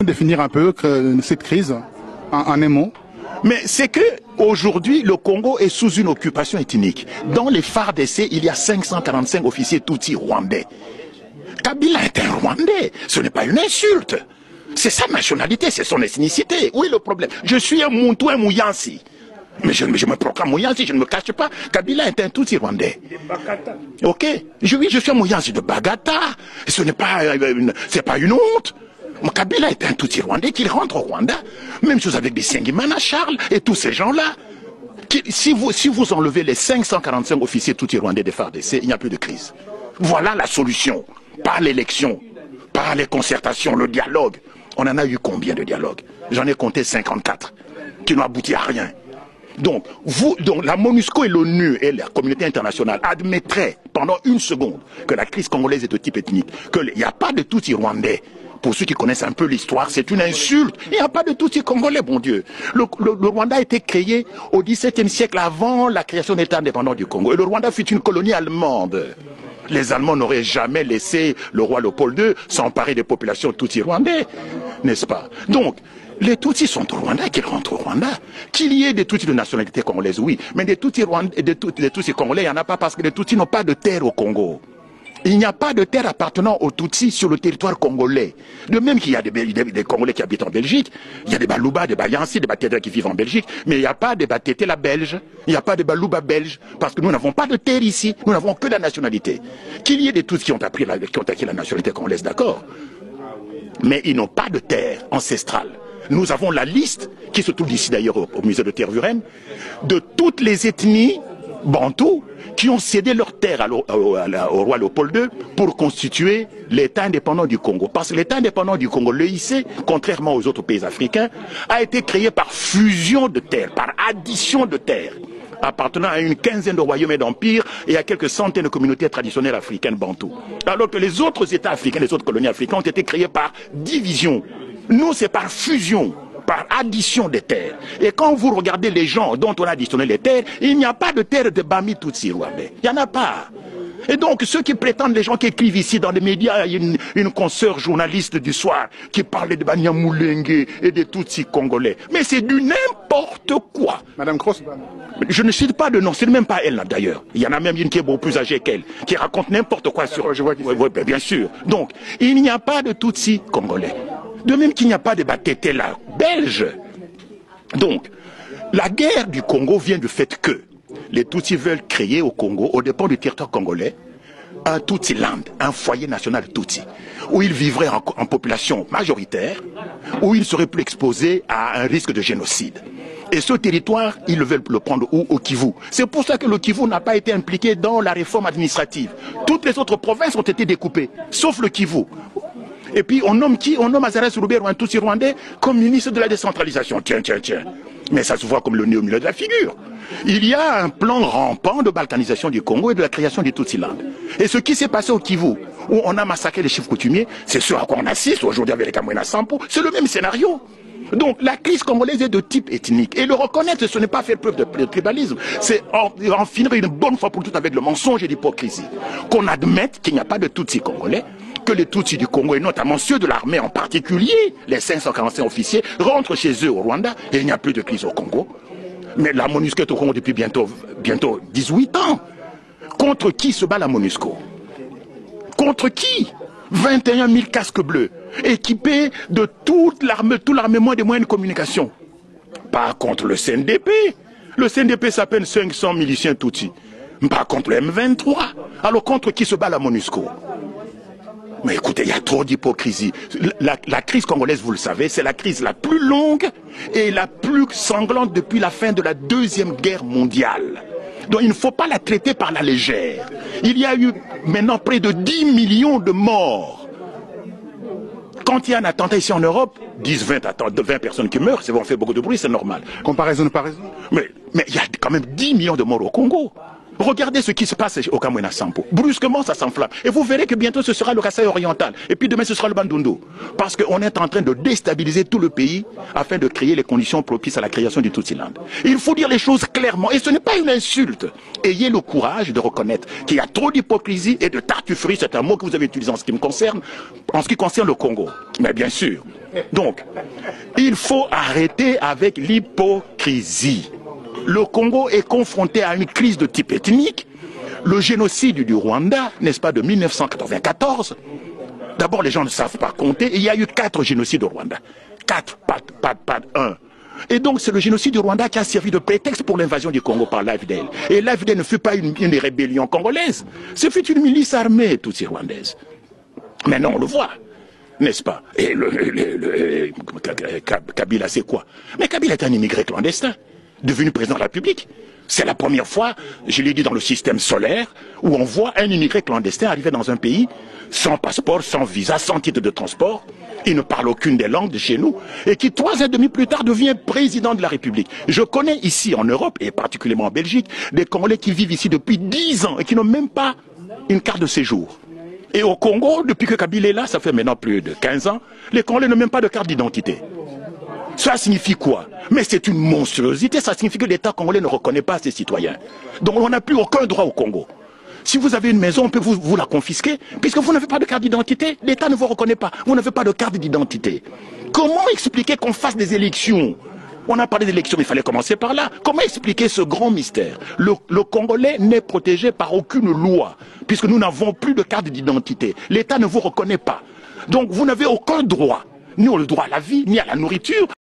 définir un peu cette crise en un mot? Mais c'est que aujourd'hui, le Congo est sous une occupation ethnique. Dans les FARDC, il y a 545 officiers Tutsis rwandais. Kabila est un Rwandais. Ce n'est pas une insulte. C'est sa nationalité, c'est son ethnicité. Où est le problème? Je suis un Muntu, un Mouyansi. Mais je me proclame Mouyansi, je ne me cache pas. Kabila est un Tutsi rwandais. Ok? Oui, je suis un Mouyansi de Bagata. Ce n'est pas, c'est pas une honte. Kabila est un Tutsi rwandais, qu'il rentre au Rwanda. Même chose avec Bisengimana, Charles et tous ces gens-là. Si vous enlevez les 545 officiers Tutsi rwandais des FARDC, il n'y a plus de crise. Voilà la solution. Par l'élection, par les concertations, le dialogue. On en a eu combien de dialogues? J'en ai compté 54, qui n'ont abouti à rien. Donc, la MONUSCO et l'ONU et la communauté internationale admettraient pendant une seconde que la crise congolaise est de type ethnique, qu'il n'y a pas de Tutsi rwandais. Pour ceux qui connaissent un peu l'histoire, c'est une insulte. Il n'y a pas de Tutsi congolais, bon Dieu. Le Rwanda a été créé au XVIIe siècle avant la création de l'État indépendant du Congo. Et le Rwanda fut une colonie allemande. Les Allemands n'auraient jamais laissé le roi Léopold II s'emparer des populations Tutsi rwandais, n'est-ce pas? Donc, les Tutsis sont au Rwanda, qu'ils rentrent au Rwanda. Qu'il y ait des Tutsis de nationalité congolaise, oui. Mais des Tutsis congolais, il n'y en a pas parce que les Tutsis n'ont pas de terre au Congo. Il n'y a pas de terre appartenant aux Tutsis sur le territoire congolais. De même qu'il y a des Congolais qui habitent en Belgique, il y a des Balouba, des Bayansi, des Batédra qui vivent en Belgique, mais il n'y a pas de Batété la belge, il n'y a pas de Balouba belge, parce que nous n'avons pas de terre ici, nous n'avons que la nationalité. Qu'il y ait des Tutsis qui ont acquis la nationalité congolaise, d'accord, mais ils n'ont pas de terre ancestrale. Nous avons la liste, qui se trouve ici d'ailleurs au musée de Tervuren, de toutes les ethnies bantous qui ont cédé leur terre au roi Léopold II pour constituer l'État indépendant du Congo. Parce que l'État indépendant du Congo, l'EIC, contrairement aux autres pays africains, a été créé par fusion de terres, par addition de terres, appartenant à une quinzaine de royaumes et d'empires et à quelques centaines de communautés traditionnelles africaines bantoues. Alors que les autres États africains, les autres colonies africaines ont été créés par division. Nous, c'est par fusion, par addition des terres. Et quand vous regardez les gens dont on a additionné les terres, il n'y a pas de terre de Bami Tutsi rwandais. Il n'y en a pas. Et donc, ceux qui prétendent, les gens qui écrivent ici dans les médias, il y a une consoeur journaliste du soir qui parlait de Banyamulenge et des Tutsis congolais. Mais c'est du n'importe quoi. Madame Cross. Je ne cite pas de nom, c'est même pas elle là d'ailleurs. Il y en a même une qui est beaucoup plus âgée qu'elle, qui raconte n'importe quoi sur... Je vois oui, bien sûr. Donc, il n'y a pas de Tutsis congolais. De même qu'il n'y a pas de Batété là, belge. Donc, la guerre du Congo vient du fait que les Tutsis veulent créer au Congo, au dépend du territoire congolais, un Tutsi-land, un foyer national Tutsi, où ils vivraient en population majoritaire, où ils seraient plus exposés à un risque de génocide. Et ce territoire, ils veulent le prendre où? Au Kivu. C'est pour ça que le Kivu n'a pas été impliqué dans la réforme administrative. Toutes les autres provinces ont été découpées, sauf le Kivu. Et puis on nomme qui? On nomme Azarès Roubert ou un Tutsi rwandais comme ministre de la décentralisation. Tiens. Mais ça se voit comme le nez au milieu de la figure. Il y a un plan rampant de balkanisation du Congo et de la création du Tutsi-land. Et ce qui s'est passé au Kivu, où on a massacré les chefs coutumiers, c'est ce à quoi on assiste aujourd'hui avec les Kamwena Sampo, c'est le même scénario. Donc la crise congolaise est de type ethnique. Et le reconnaître, ce n'est pas faire preuve de tribalisme, c'est en finir une bonne fois pour toutes avec le mensonge et l'hypocrisie. Qu'on admette qu'il n'y a pas de Tutsi congolais, que les Tutsis du Congo, et notamment ceux de l'armée en particulier, les 545 officiers, rentrent chez eux au Rwanda et il n'y a plus de crise au Congo. Mais la MONUSCO est au Congo depuis bientôt 18 ans. Contre qui se bat la MONUSCO? Contre qui? 21 000 casques bleus, équipés de tout l'armement des moyens de communication. Pas contre le CNDP. Le CNDP s'appelle 500 miliciens Tutsis. Pas contre le M23. Alors contre qui se bat la MONUSCO? Mais écoutez, il y a trop d'hypocrisie. La crise congolaise, vous le savez, c'est la crise la plus longue et la plus sanglante depuis la fin de la Deuxième Guerre mondiale. Donc il ne faut pas la traiter par la légère. Il y a eu maintenant près de 10 millions de morts. Quand il y a un attentat ici en Europe, 20 personnes qui meurent, c'est bon, on fait beaucoup de bruit, c'est normal. Comparaison de pas raison. Mais il y a quand même 10 millions de morts au Congo. Regardez ce qui se passe au Kamwena Sampo. Brusquement, ça s'enflamme. Et vous verrez que bientôt, ce sera le Kasaï oriental. Et puis demain, ce sera le Bandundu. Parce qu'on est en train de déstabiliser tout le pays afin de créer les conditions propices à la création du Tutsi-Land. Il faut dire les choses clairement. Et ce n'est pas une insulte. Ayez le courage de reconnaître qu'il y a trop d'hypocrisie et de tartufferie. C'est un mot que vous avez utilisé en ce qui me concerne, en ce qui concerne le Congo. Mais bien sûr. Donc, il faut arrêter avec l'hypocrisie. Le Congo est confronté à une crise de type ethnique. Le génocide du Rwanda, n'est-ce pas, de 1994. D'abord, les gens ne savent pas compter. Il y a eu 4 génocides au Rwanda. 4, pas 1. Et donc, c'est le génocide du Rwanda qui a servi de prétexte pour l'invasion du Congo par l'AFDL. Et l'AFDL ne fut pas une rébellion congolaise. Ce fut une milice armée, toutes rwandaise. Maintenant, on le voit. N'est-ce pas? Et Kabila, c'est quoi? Mais Kabila est un immigré clandestin, devenu président de la République. C'est la première fois, je l'ai dit, dans le système solaire, où on voit un immigré clandestin arriver dans un pays sans passeport, sans visa, sans titre de transport. Il ne parle aucune des langues de chez nous, et qui 3 ans et demi plus tard devient président de la République. Je connais ici en Europe, et particulièrement en Belgique, des Congolais qui vivent ici depuis 10 ans et qui n'ont même pas une carte de séjour. Et au Congo, depuis que Kabila est là, ça fait maintenant plus de 15 ans, les Congolais n'ont même pas de carte d'identité. Ça signifie quoi? Mais c'est une monstruosité, ça signifie que l'État congolais ne reconnaît pas ses citoyens. Donc on n'a plus aucun droit au Congo. Si vous avez une maison, on peut vous la confisquer, puisque vous n'avez pas de carte d'identité, l'État ne vous reconnaît pas, vous n'avez pas de carte d'identité. Comment expliquer qu'on fasse des élections? On a parlé d'élections, mais il fallait commencer par là. Comment expliquer ce grand mystère? Le Congolais n'est protégé par aucune loi, puisque nous n'avons plus de carte d'identité. L'État ne vous reconnaît pas. Donc vous n'avez aucun droit, ni au droit à la vie, ni à la nourriture.